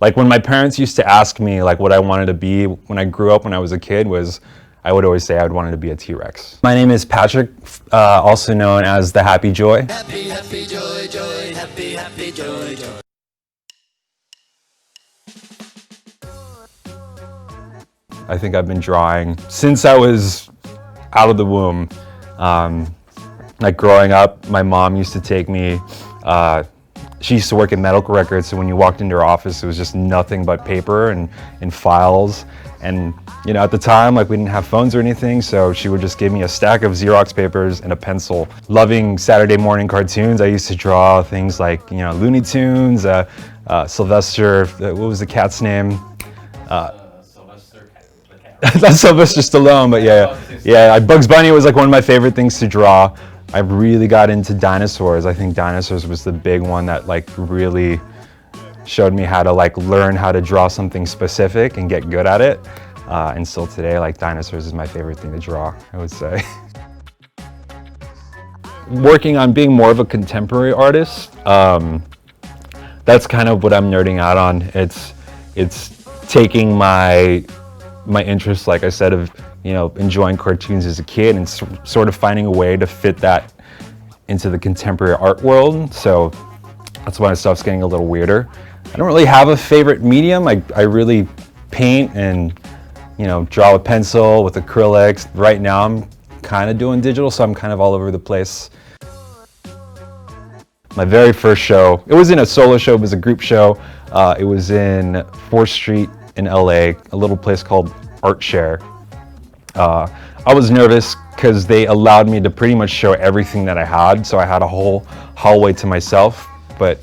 Like when my parents used to ask me like what I wanted to be when I grew up when I was a kid I would always say I wanted to be a T-Rex. My name is Patrick, also known as the Happy Joy. Happy, happy, joy, joy, happy, happy, joy, joy. I think I've been drawing since I was out of the womb. Like growing up, my mom used to take me, she used to work in medical records, so when you walked into her office, it was just nothing but paper and files. And you know, at the time, like we didn't have phones or anything, so she would just give me a stack of Xerox papers and a pencil. Loving Saturday morning cartoons, I used to draw things like, you know, Looney Tunes, Sylvester, what was the cat's name? That's Sylvester Stallone, but yeah, Bugs Bunny was like one of my favorite things to draw. I really got into dinosaurs. I think dinosaurs was the big one that like really showed me how to like learn how to draw something specific and get good at it. And still today, like dinosaurs is my favorite thing to draw, I would say. Working on being more of a contemporary artist, that's kind of what I'm nerding out on. It's taking my interest, like I said, of, you know, enjoying cartoons as a kid and sort of finding a way to fit that into the contemporary art world. So that's why stuff's getting a little weirder. I don't really have a favorite medium. I really paint and, you know, draw with pencil, with acrylics. Right now I'm kind of doing digital, so I'm kind of all over the place. My very first show, it wasn't a solo show, it was a group show. It was in 4th Street in LA, a little place called Art Share. I was nervous because they allowed me to pretty much show everything that I had, so I had a whole hallway to myself. But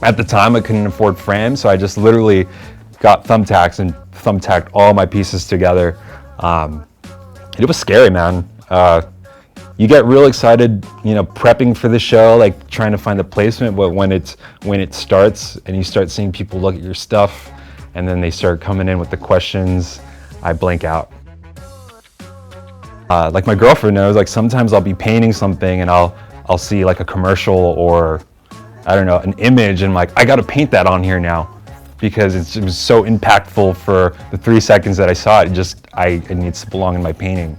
at the time I couldn't afford frames, so I just literally got thumbtacks and thumbtacked all my pieces together. It was scary, man. You get real excited, you know, prepping for the show, like trying to find the placement, but when it starts and you start seeing people look at your stuff and then they start coming in with the questions, I blank out. Like my girlfriend knows, like sometimes I'll be painting something and I'll see like a commercial or, I don't know, an image, and I'm like, I gotta paint that on here now because it was so impactful for the 3 seconds that I saw it. It needs to belong in my painting.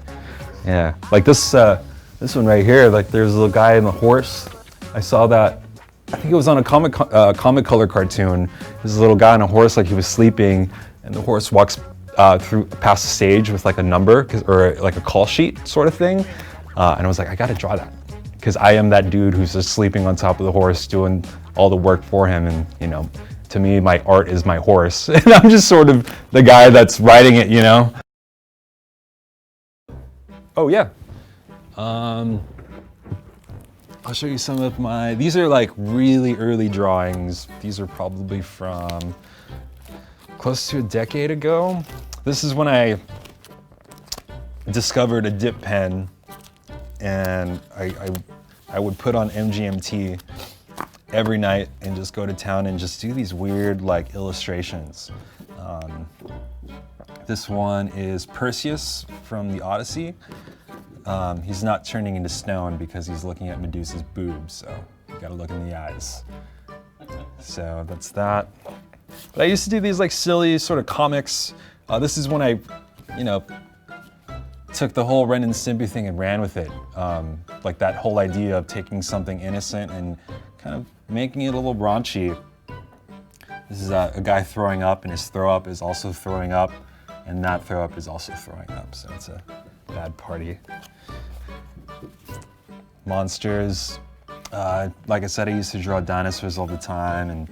Yeah, like this one right here, like there's a little guy and a horse. I saw that, I think it was on a comic color cartoon. There's a little guy on a horse, like he was sleeping, and the horse walks past the stage with like a number or like a call sheet sort of thing. And I was like, I gotta draw that because I am that dude who's just sleeping on top of the horse doing all the work for him. And you know, to me, my art is my horse. And I'm just sort of the guy that's riding it, you know? Oh yeah. I'll show you some of these are like really early drawings. These are probably from close to a decade ago. This is when I discovered a dip pen, and I would put on MGMT every night and just go to town and just do these weird like illustrations. This one is Perseus from the Odyssey. He's not turning into stone because he's looking at Medusa's boobs, so you gotta look in the eyes. So that's that. But I used to do these like silly sort of comics. This is when I, you know, took the whole Ren and Stimpy thing and ran with it. Like that whole idea of taking something innocent and kind of making it a little raunchy. This is a guy throwing up, and his throw up is also throwing up, and that throw up is also throwing up, so it's a bad party. Monsters. Like I said, I used to draw dinosaurs all the time, and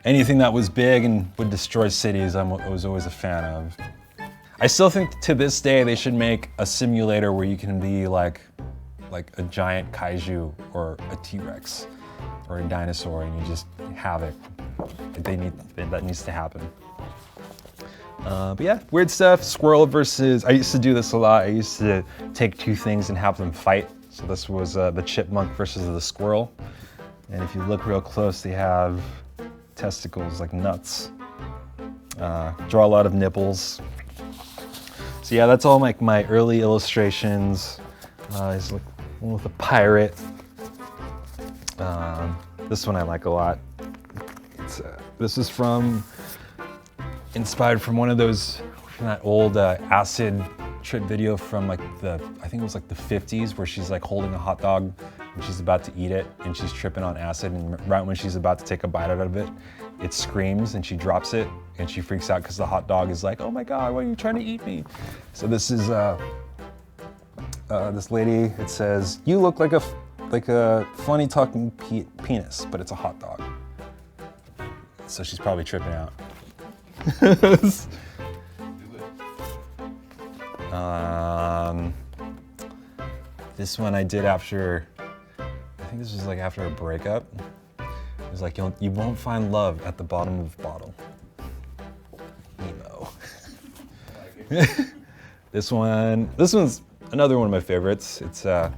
anything that was big and would destroy cities, I was always a fan of. I still think to this day they should make a simulator where you can be like a giant kaiju or a T-Rex or a dinosaur, and you just have it. That needs to happen. But yeah, weird stuff. Squirrel versus, I used to do this a lot. I used to take two things and have them fight. So this was the chipmunk versus the squirrel. And if you look real close, they have testicles like nuts. Draw a lot of nipples. So yeah, that's all like my early illustrations. There's like one with a pirate. This one I like a lot. This is from inspired from one of those, from that old acid trip video from like I think it was like the 50s, where she's like holding a hot dog and she's about to eat it and she's tripping on acid, and right when she's about to take a bite out of it, it screams and she drops it and she freaks out because the hot dog is like, oh my God, why are you trying to eat me? So this is this lady, it says, you look like a funny talking penis, but it's a hot dog. So she's probably tripping out. This one I did after, I think this was like after a breakup. It was like, you won't find love at the bottom of the bottle. Emo. This one's another one of my favorites. It's this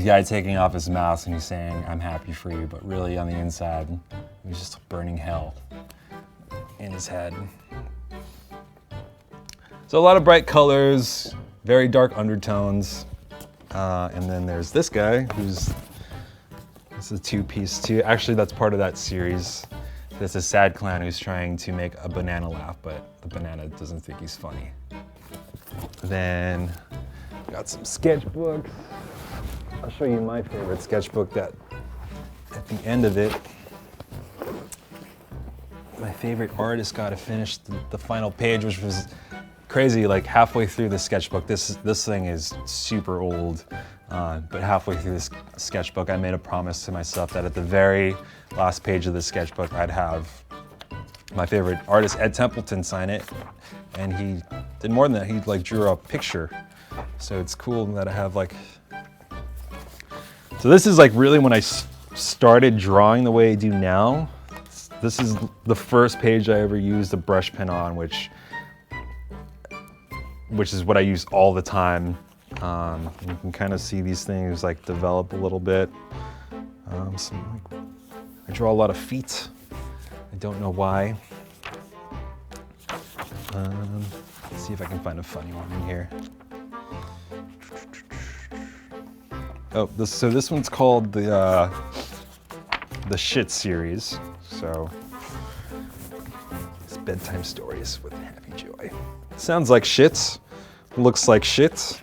guy taking off his mask and he's saying, I'm happy for you, but really on the inside, he's just burning hell in his head. So a lot of bright colors, very dark undertones. And then there's this guy this is a two-piece too. Actually, that's part of that series. There's a sad clown who's trying to make a banana laugh, but the banana doesn't think he's funny. Then got some sketchbooks. I'll show you my favorite sketchbook that at the end of it, my favorite artist got to finish the final page, which was crazy. Like halfway through the sketchbook, this thing is super old, but halfway through this sketchbook, I made a promise to myself that at the very last page of the sketchbook, I'd have my favorite artist, Ed Templeton, sign it. And he did more than that. He like drew a picture. So it's cool that I have like, so this is like really when I started drawing the way I do now. This is the first page I ever used a brush pen on, which is what I use all the time. You can kind of see these things like develop a little bit. I draw a lot of feet. I don't know why. Let's see if I can find a funny one in here. Oh, so this one's called the Shit series. So it's bedtime stories with Happy Joy. Sounds like shit, looks like shit,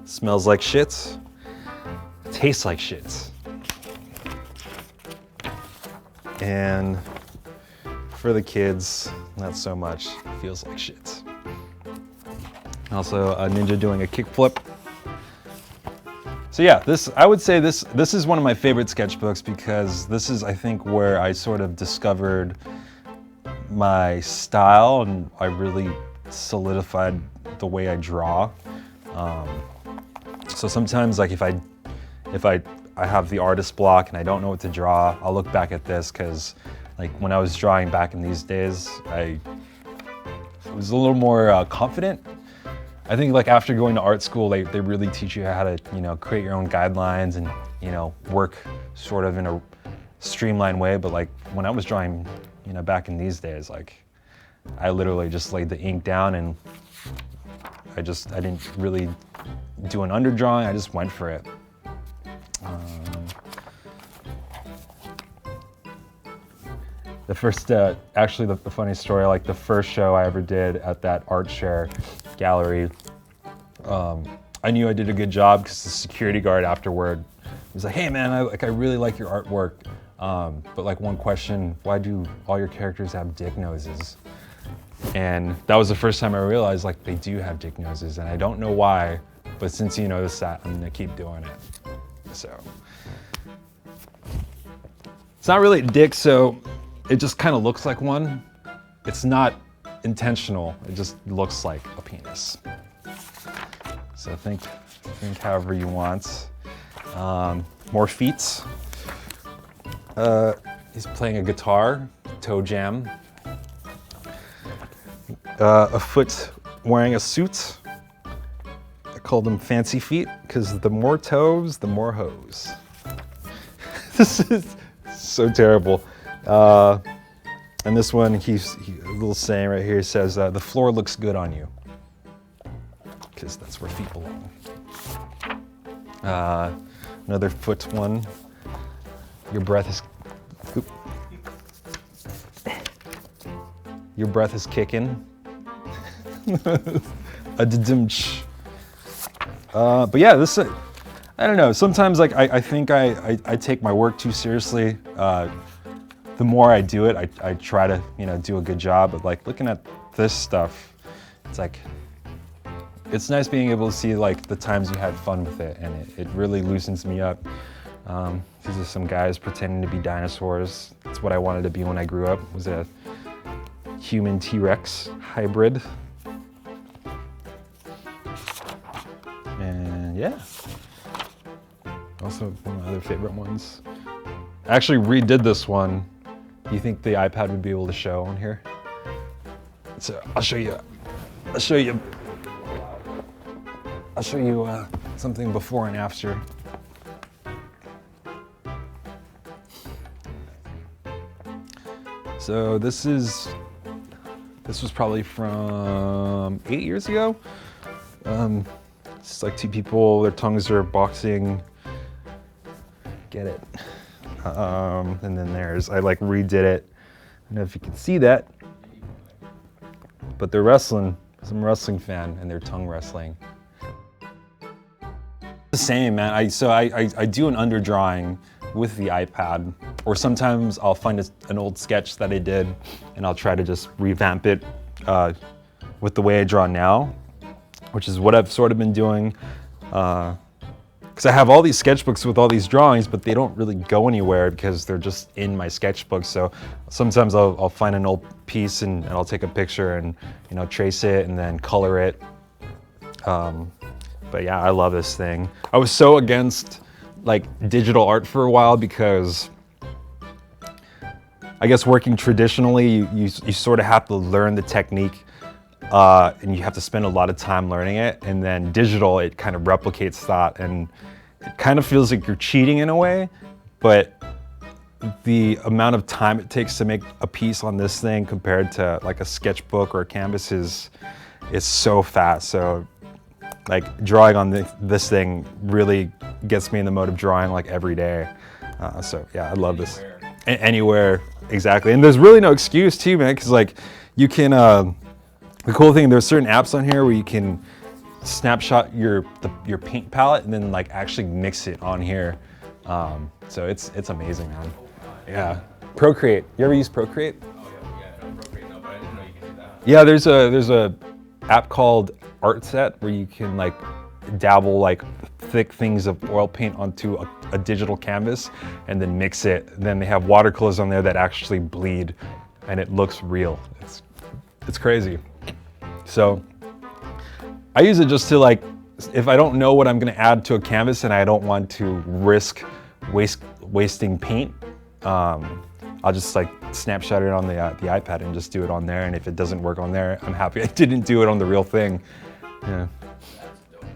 smells like shit, tastes like shit. And for the kids, not so much, feels like shit. Also a ninja doing a kickflip. So yeah, I would say this is one of my favorite sketchbooks because this is, I think, where I sort of discovered my style and I really solidified the way I draw. So sometimes, like if I have the artist block and I don't know what to draw, I'll look back at this because, like, when I was drawing back in these days, I was a little more confident. I think like after going to art school, they really teach you how to, create your own guidelines and, work sort of in a streamlined way. But like when I was drawing, back in these days, like I literally just laid the ink down and I didn't really do an underdrawing. I just went for it. The first, actually the funny story, like the first show I ever did at that art share gallery, I knew I did a good job because the security guard afterward was like, hey man, I really like your artwork, but like one question, why do all your characters have dick noses? And that was the first time I realized like they do have dick noses, and I don't know why, but since you noticed that, I'm gonna keep doing it. So it's not really a dick, so it just kind of looks like one. It's not intentional, it just looks like a penis. So think however you want. More feet. He's playing a guitar, toe jam. A foot wearing a suit. I call them fancy feet because the more toes, the more hose. This is so terrible. And this one, he's a little saying right here, says, the floor looks good on you. Because that's where feet belong. Another foot one. Your breath is, Your breath is kicking. A da-dum-ch. But yeah, this, I don't know, sometimes like I think I take my work too seriously. The more I do it, I try to, you know, do a good job. But like looking at this stuff, it's like, it's nice being able to see like the times you had fun with it, and it really loosens me up. These are some guys pretending to be dinosaurs. That's what I wanted to be when I grew up, was a human T-Rex hybrid. And yeah, also one of my other favorite ones. I actually redid this one. Do you think the iPad would be able to show on here? So I'll show you something before and after. So this was probably from 8 years ago. It's like two people, their tongues are boxing. Get it? And then I like redid it. I don't know if you can see that, but they're wrestling. I'm a wrestling fan, and they're tongue wrestling. The same, man. I do an underdrawing with the iPad, or sometimes I'll find an old sketch that I did, and I'll try to just revamp it with the way I draw now, which is what I've sort of been doing. Because I have all these sketchbooks with all these drawings, but they don't really go anywhere because they're just in my sketchbook. So sometimes I'll find an old piece and I'll take a picture and, you know, trace it and then color it. But yeah, I love this thing. I was so against like digital art for a while because I guess working traditionally, you sort of have to learn the technique and you have to spend a lot of time learning it. And then digital, it kind of replicates that, and it kind of feels like you're cheating in a way, but the amount of time it takes to make a piece on this thing compared to like a sketchbook or a canvas is so fast. So like drawing on this thing really gets me in the mode of drawing like every day. So yeah, I love this. Anywhere, exactly. And there's really no excuse too, man, because like you can, the cool thing, there's certain apps on here where you can snapshot your paint palette and then like actually mix it on here. So it's amazing, man. Yeah. Procreate. You ever use Procreate? Oh yeah, Procreate, no, but I didn't know you could do that. Yeah, there's a app called Artset where you can like dabble like thick things of oil paint onto a digital canvas and then mix it. Then they have watercolors on there that actually bleed and it looks real. It's crazy. So I use it just to like, if I don't know what I'm gonna add to a canvas and I don't want to risk wasting paint, I'll just like snapshot it on the iPad and just do it on there. And if it doesn't work on there, I'm happy I didn't do it on the real thing. Yeah. That's dope work.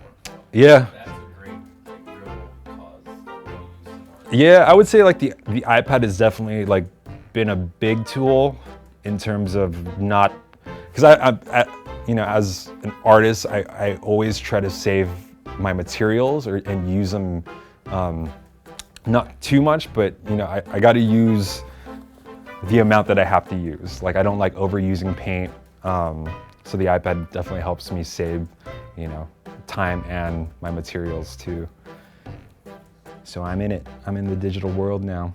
Yeah. That's a great, like, real cause, real use in art. Yeah, I would say like the iPad has definitely like been a big tool in terms of not, because I you know, as an artist, I always try to save my materials and use them, not too much, but you know, I got to use the amount that I have to use. Like I don't like overusing paint, so the iPad definitely helps me save, you know, time and my materials too. So I'm in it. I'm in the digital world now.